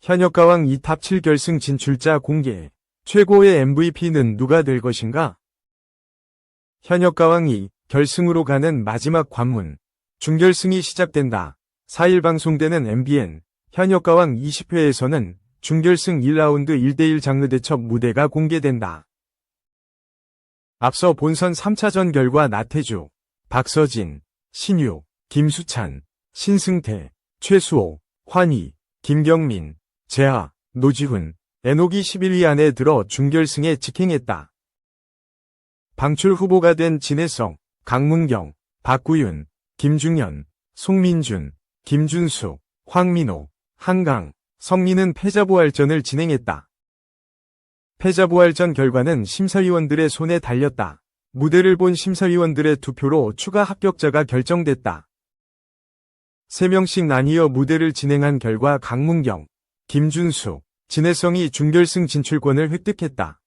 현역가왕 2탑 7결승 진출자 공개. 최고의 MVP는 누가 될 것인가? 현역가왕 2 결승으로 가는 마지막 관문. 준결승이 시작된다. 4일 방송되는 MBN 현역가왕 20회에서는 준결승 1라운드 1대1 장르 대첩 무대가 공개된다. 앞서 본선 3차전 결과 나태주, 박서진, 신유, 김수찬, 신승태, 최수호, 환희, 김경민, 재하, 노지훈, 에녹이 11위 안에 들어 준결승에 직행했다. 방출 후보가 된 진해성, 강문경, 박구윤, 김중현, 송민준, 김준수, 황민호, 한강, 성민은 패자부활전을 진행했다. 패자부활전 결과는 심사위원들의 손에 달렸다. 무대를 본 심사위원들의 투표로 추가 합격자가 결정됐다. 3명씩 나뉘어 무대를 진행한 결과 강문경, 김준수, 진해성이 준결승 진출권을 획득했다.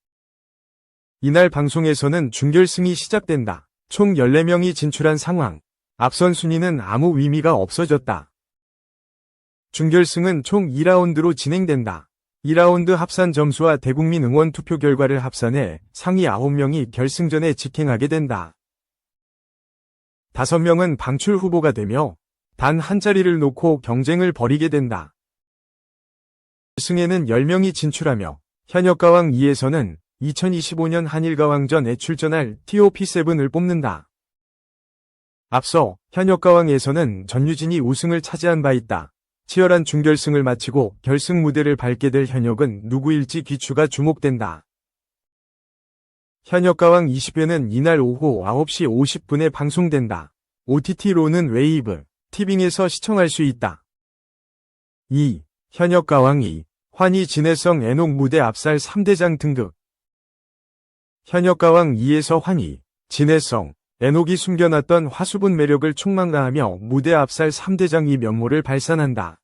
이날 방송에서는 준결승이 시작된다. 총 14명이 진출한 상황. 앞선 순위는 아무 의미가 없어졌다. 준결승은 총 2라운드로 진행된다. 2라운드 합산 점수와 대국민 응원 투표 결과를 합산해 상위 9명이 결승전에 직행하게 된다. 5명은 방출 후보가 되며 단 한 자리를 놓고 경쟁을 벌이게 된다. 결승에는 10명이 진출하며 현역가왕 2에서는 2025년 한일가왕전에 출전할 TOP7을 뽑는다. 앞서 현역가왕에서는 전유진이 우승을 차지한 바 있다. 치열한 준결승을 마치고 결승 무대를 밟게 될 현역은 누구일지 귀추가 주목된다. 현역가왕 20회는 이날 오후 9시 50분에 방송된다. OTT로는 웨이브, 티빙에서 시청할 수 있다. 2. 현역가왕 2. 환희 진해성 에녹 무대 압살 3대장 등극. 현역가왕 2에서 환희, 진해성, 에녹이 숨겨놨던 화수분 매력을 촉망라하며 무대 압살 3대장이 면모를 발산한다.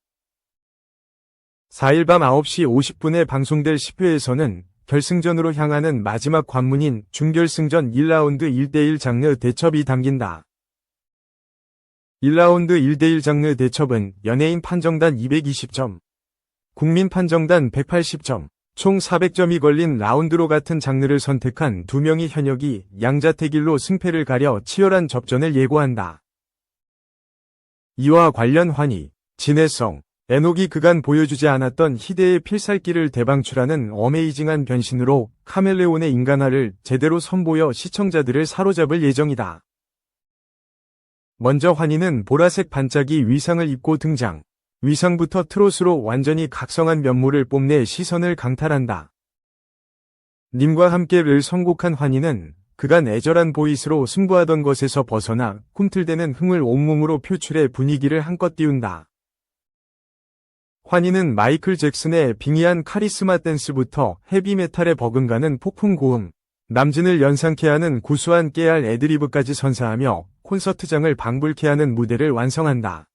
4일 밤 9시 50분에 방송될 10회에서는 결승전으로 향하는 마지막 관문인 준결승전 1라운드 1대1 장르 대첩이 담긴다. 1라운드 1대1 장르 대첩은 연예인 판정단 220점, 국민 판정단 180점, 총 400점이 걸린 라운드로 같은 장르를 선택한 2명의 현역이 양자택일로 승패를 가려 치열한 접전을 예고한다. 이와 관련 환희, 진해성, 에녹이 그간 보여주지 않았던 희대의 필살기를 대방출하는 어메이징한 변신으로 카멜레온의 인간화를 제대로 선보여 시청자들을 사로잡을 예정이다. 먼저 환희는 보라색 반짝이 위상을 입고 등장. 위상부터 트롯으로 완전히 각성한 면모를 뽐내 시선을 강탈한다. 님과 함께를 선곡한 환희는 그간 애절한 보이스로 승부하던 것에서 벗어나 꿈틀대는 흥을 온몸으로 표출해 분위기를 한껏 띄운다. 환희는 마이클 잭슨의 빙의한 카리스마 댄스부터 헤비메탈에 버금가는 폭풍 고음, 남진을 연상케 하는 구수한 깨알 애드리브까지 선사하며 콘서트장을 방불케 하는 무대를 완성한다.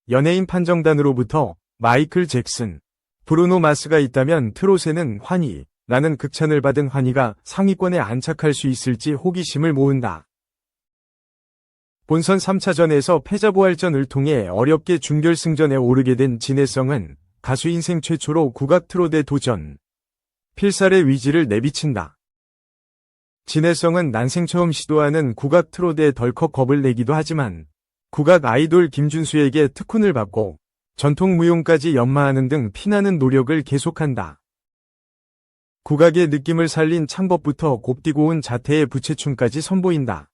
연예인 판정단으로부터 마이클 잭슨, 브루노 마스가 있다면 트롯에는 환희라는 극찬을 받은 환희가 상위권에 안착할 수 있을지 호기심을 모은다. 본선 3차전에서 패자부활전을 통해 어렵게 준결승전에 오르게 된 진해성은 가수 인생 최초로 국악 트롯에 도전. 필살의 위지를 내비친다. 진해성은 난생 처음 시도하는 국악 트롯에 덜컥 겁을 내기도 하지만 국악 아이돌 김준수에게 특훈을 받고 전통 무용까지 연마하는 등 피나는 노력을 계속한다. 국악의 느낌을 살린 창법부터 곱디고 온 자태의 부채춤까지 선보인다.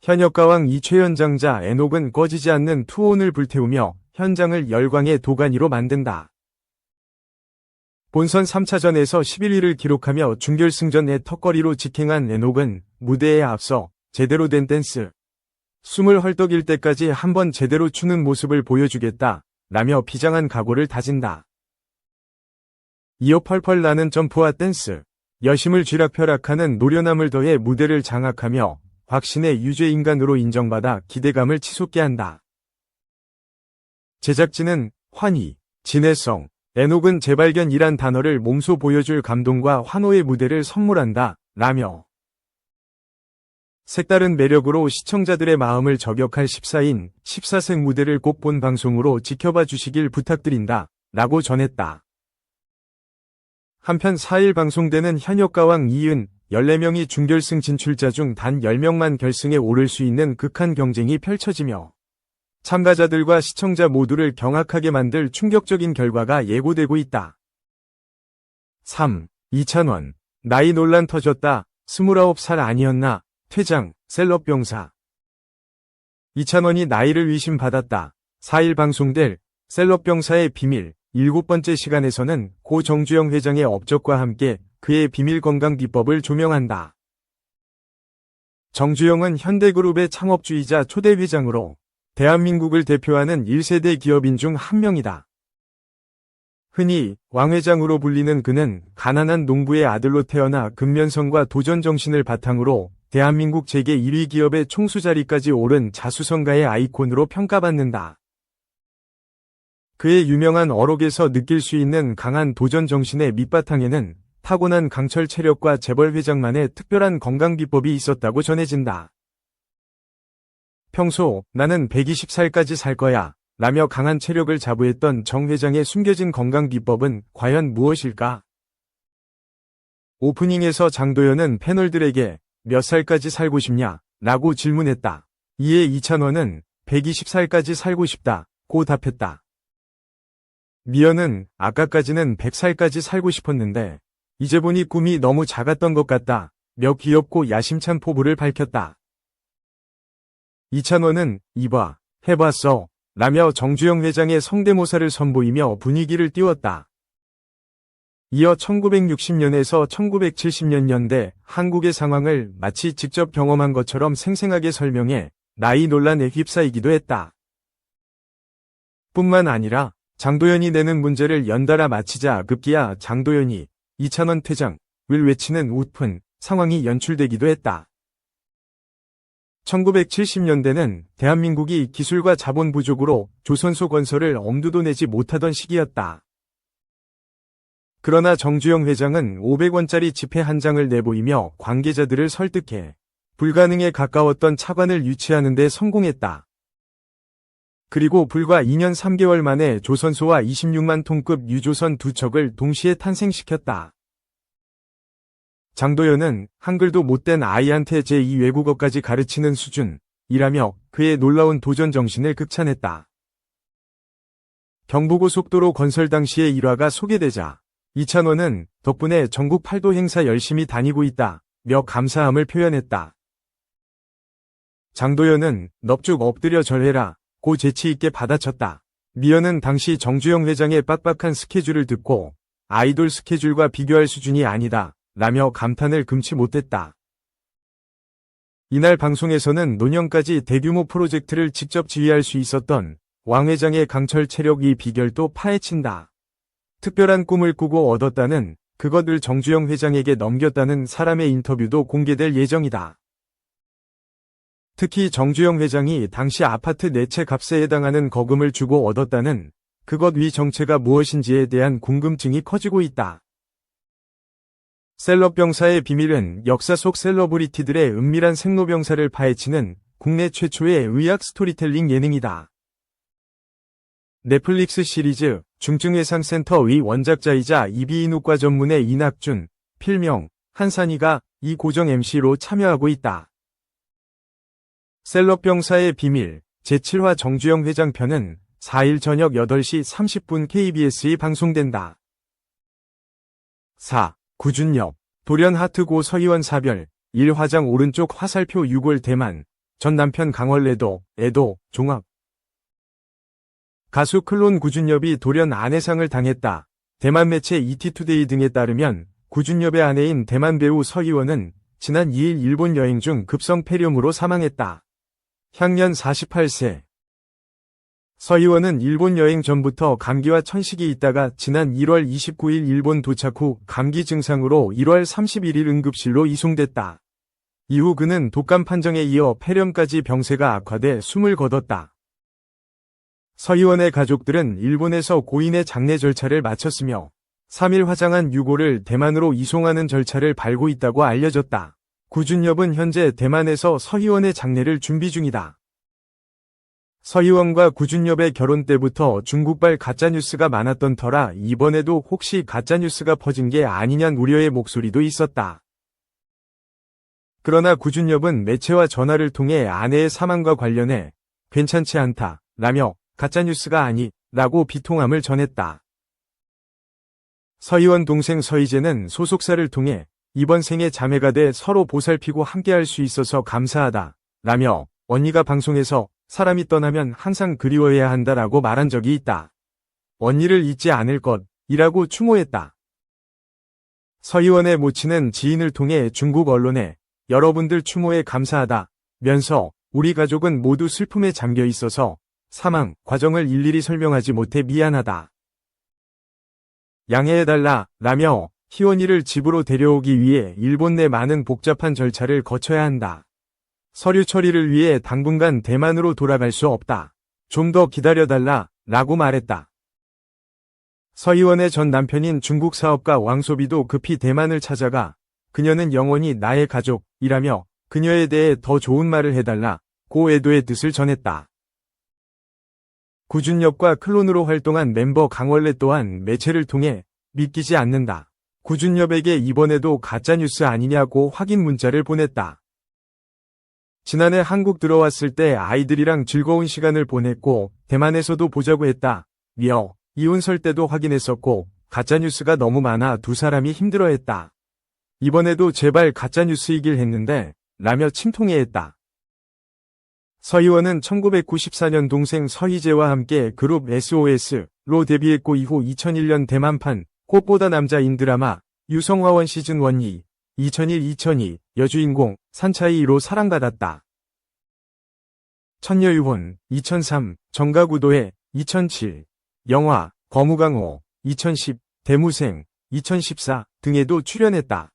현역가왕 2 최연장자 에녹은 꺼지지 않는 투혼을 불태우며 현장을 열광의 도가니로 만든다. 본선 3차전에서 11위를 기록하며 준결승전의 턱걸이로 직행한 에녹은 무대에 앞서 제대로 된 댄스, 숨을 헐떡일 때까지 한번 제대로 추는 모습을 보여주겠다 라며 비장한 각오를 다진다. 이어 펄펄 나는 점프와 댄스, 여심을 쥐락펴락하는 노련함을 더해 무대를 장악하며 확신의 유죄인간으로 인정받아 기대감을 치솟게 한다. 제작진은 환희, 진해성, 에녹은 재발견이란 단어를 몸소 보여줄 감동과 환호의 무대를 선물한다 라며 색다른 매력으로 시청자들의 마음을 저격할 14인 14색 무대를 꼭 본 방송으로 지켜봐 주시길 부탁드린다. 라고 전했다. 한편 4일 방송되는 현역가왕 이은 14명이 준결승 진출자 중 단 10명만 결승에 오를 수 있는 극한 경쟁이 펼쳐지며 참가자들과 시청자 모두를 경악하게 만들 충격적인 결과가 예고되고 있다. 3. 이찬원. 나이 논란 터졌다. 29살 아니었나? 퇴장. 셀럽병사. 이찬원이 나이를 의심받았다. 4일 방송될 셀럽병사의 비밀 7번째 시간에서는 고 정주영 회장의 업적과 함께 그의 비밀 건강 비법을 조명한다. 정주영은 현대그룹의 창업주이자 초대 회장으로 대한민국을 대표하는 1세대 기업인 중 한 명이다. 흔히 왕 회장으로 불리는 그는 가난한 농부의 아들로 태어나 근면성과 도전 정신을 바탕으로 대한민국 재계 1위 기업의 총수 자리까지 오른 자수성가의 아이콘으로 평가받는다. 그의 유명한 어록에서 느낄 수 있는 강한 도전 정신의 밑바탕에는 타고난 강철 체력과 재벌 회장만의 특별한 건강 비법이 있었다고 전해진다. 평소 나는 120살까지 살 거야 라며 강한 체력을 자부했던 정 회장의 숨겨진 건강 비법은 과연 무엇일까? 오프닝에서 장도연은 패널들에게 몇 살까지 살고 싶냐? 라고 질문했다. 이에 이찬원은 120살까지 살고 싶다 고 답했다. 미연은 아까까지는 100살까지 살고 싶었는데 이제 보니 꿈이 너무 작았던 것 같다 며 귀엽고 야심찬 포부를 밝혔다. 이찬원은 이봐, 해봤어 라며 정주영 회장의 성대모사를 선보이며 분위기를 띄웠다. 이어 1960년에서 1970년대 한국의 상황을 마치 직접 경험한 것처럼 생생하게 설명해 나이 논란에 휩싸이기도 했다. 뿐만 아니라 장도연이 내는 문제를 연달아 마치자 급기야 장도연이 이찬원 퇴장을 외치는 웃픈 상황이 연출되기도 했다. 1970년대는 대한민국이 기술과 자본 부족으로 조선소 건설을 엄두도 내지 못하던 시기였다. 그러나 정주영 회장은 500원짜리 지폐 한 장을 내보이며 관계자들을 설득해 불가능에 가까웠던 차관을 유치하는 데 성공했다. 그리고 불과 2년 3개월 만에 조선소와 26만 톤급 유조선 2척을 동시에 탄생시켰다. 장도연은 한글도 못된 아이한테 제2외국어까지 가르치는 수준이라며 그의 놀라운 도전 정신을 극찬했다. 경부고속도로 건설 당시의 일화가 소개되자 이찬원은 덕분에 전국 8도 행사 열심히 다니고 있다 며 감사함을 표현했다. 장도연은 넙죽 엎드려 절해라 고 재치있게 받아쳤다. 미연은 당시 정주영 회장의 빡빡한 스케줄을 듣고 아이돌 스케줄과 비교할 수준이 아니다 라며 감탄을 금치 못했다. 이날 방송에서는 노년까지 대규모 프로젝트를 직접 지휘할 수 있었던 왕 회장의 강철 체력 이 비결도 파헤친다. 특별한 꿈을 꾸고 얻었다는 그것을 정주영 회장에게 넘겼다는 사람의 인터뷰도 공개될 예정이다. 특히 정주영 회장이 당시 아파트 4채 값에 해당하는 거금을 주고 얻었다는 그것 위 정체가 무엇인지에 대한 궁금증이 커지고 있다. 셀럽병사의 비밀은 역사 속 셀러브리티들의 은밀한 생로병사를 파헤치는 국내 최초의 의학 스토리텔링 예능이다. 넷플릭스 시리즈 중증외상센터의 원작자이자 이비인후과 전문의 이낙준, 필명, 한산희가 이 고정 MC로 참여하고 있다. 셀럽병사의 비밀 제7화 정주영 회장 편은 4일 저녁 8시 30분 KBS에 방송된다. 4. 구준엽, 돌연하트 고 서희원 사별, 1화장 오른쪽 화살표 6월 대만, 전 남편 강원래도, 애도, 종합. 가수 클론 구준엽이 돌연 아내상을 당했다. 대만 매체 ETtoday 등에 따르면 구준엽의 아내인 대만 배우 서희원은 지난 2일 일본 여행 중 급성 폐렴으로 사망했다. 향년 48세. 서희원은 일본 여행 전부터 감기와 천식이 있다가 지난 1월 29일 일본 도착 후 감기 증상으로 1월 31일 응급실로 이송됐다. 이후 그는 독감 판정에 이어 폐렴까지 병세가 악화돼 숨을 거뒀다. 서희원의 가족들은 일본에서 고인의 장례 절차를 마쳤으며 3일 화장한 유고를 대만으로 이송하는 절차를 밟고 있다고 알려졌다. 구준엽은 현재 대만에서 서희원의 장례를 준비 중이다. 서희원과 구준엽의 결혼 때부터 중국발 가짜뉴스가 많았던 터라 이번에도 혹시 가짜뉴스가 퍼진 게 아니냐는 우려의 목소리도 있었다. 그러나 구준엽은 매체와 전화를 통해 아내의 사망과 관련해 괜찮지 않다 라며 가짜뉴스가 아니라고 비통함을 전했다. 서희원 동생 서희재는 소속사를 통해 이번 생에 자매가 돼 서로 보살피고 함께할 수 있어서 감사하다 라며 언니가 방송에서 사람이 떠나면 항상 그리워해야 한다라고 말한 적이 있다. 언니를 잊지 않을 것이라고 추모했다. 서희원의 모친은 지인을 통해 중국 언론에 여러분들 추모에 감사하다면서 우리 가족은 모두 슬픔에 잠겨 있어서 사망 과정을 일일이 설명하지 못해 미안하다. 양해해달라 라며 희원이를 집으로 데려오기 위해 일본 내 많은 복잡한 절차를 거쳐야 한다. 서류 처리를 위해 당분간 대만으로 돌아갈 수 없다. 좀 더 기다려달라 라고 말했다. 서희원의 전 남편인 중국 사업가 왕소비도 급히 대만을 찾아가 그녀는 영원히 나의 가족이라며 그녀에 대해 더 좋은 말을 해달라고 애도의 뜻을 전했다. 구준엽과 클론으로 활동한 멤버 강원래 또한 매체를 통해 믿기지 않는다. 구준엽에게 이번에도 가짜뉴스 아니냐고 확인 문자를 보냈다. 지난해 한국 들어왔을 때 아이들이랑 즐거운 시간을 보냈고 대만에서도 보자고 했다. 이혼 설 때도 확인했었고 가짜뉴스가 너무 많아 두 사람이 힘들어했다. 이번에도 제발 가짜뉴스이길 했는데 라며 침통해했다. 서희원은 1994년 동생 서희재와 함께 그룹 SOS로 데뷔했고 이후 2001년 대만판 꽃보다 남자인 드라마 유성화원 시즌1, 2001-2002 여주인공 산차이로 사랑받았다. 천녀유혼 2003 정가구도회 2007 영화 거무강호 2010 대무생 2014 등에도 출연했다.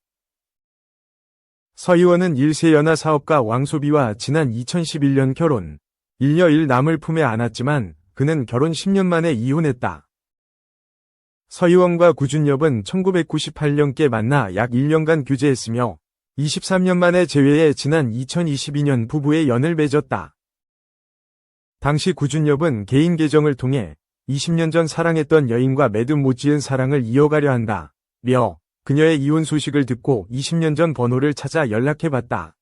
서희원은 1세 연하 사업가 왕소비와 지난 2011년 결혼, 1녀 1남을 품에 안았지만 그는 결혼 10년 만에 이혼했다. 서희원과 구준엽은 1998년께 만나 약 1년간 교제했으며 23년 만에 재회해 지난 2022년 부부의 연을 맺었다. 당시 구준엽은 개인 계정을 통해 20년 전 사랑했던 여인과 매듭 못 지은 사랑을 이어가려 한다며 그녀의 이혼 소식을 듣고 20년 전 번호를 찾아 연락해봤다.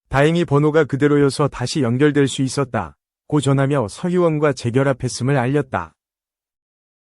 다행히 번호가 그대로여서 다시 연결될 수 있었다고 전하며 서희원과 재결합했음을 알렸다.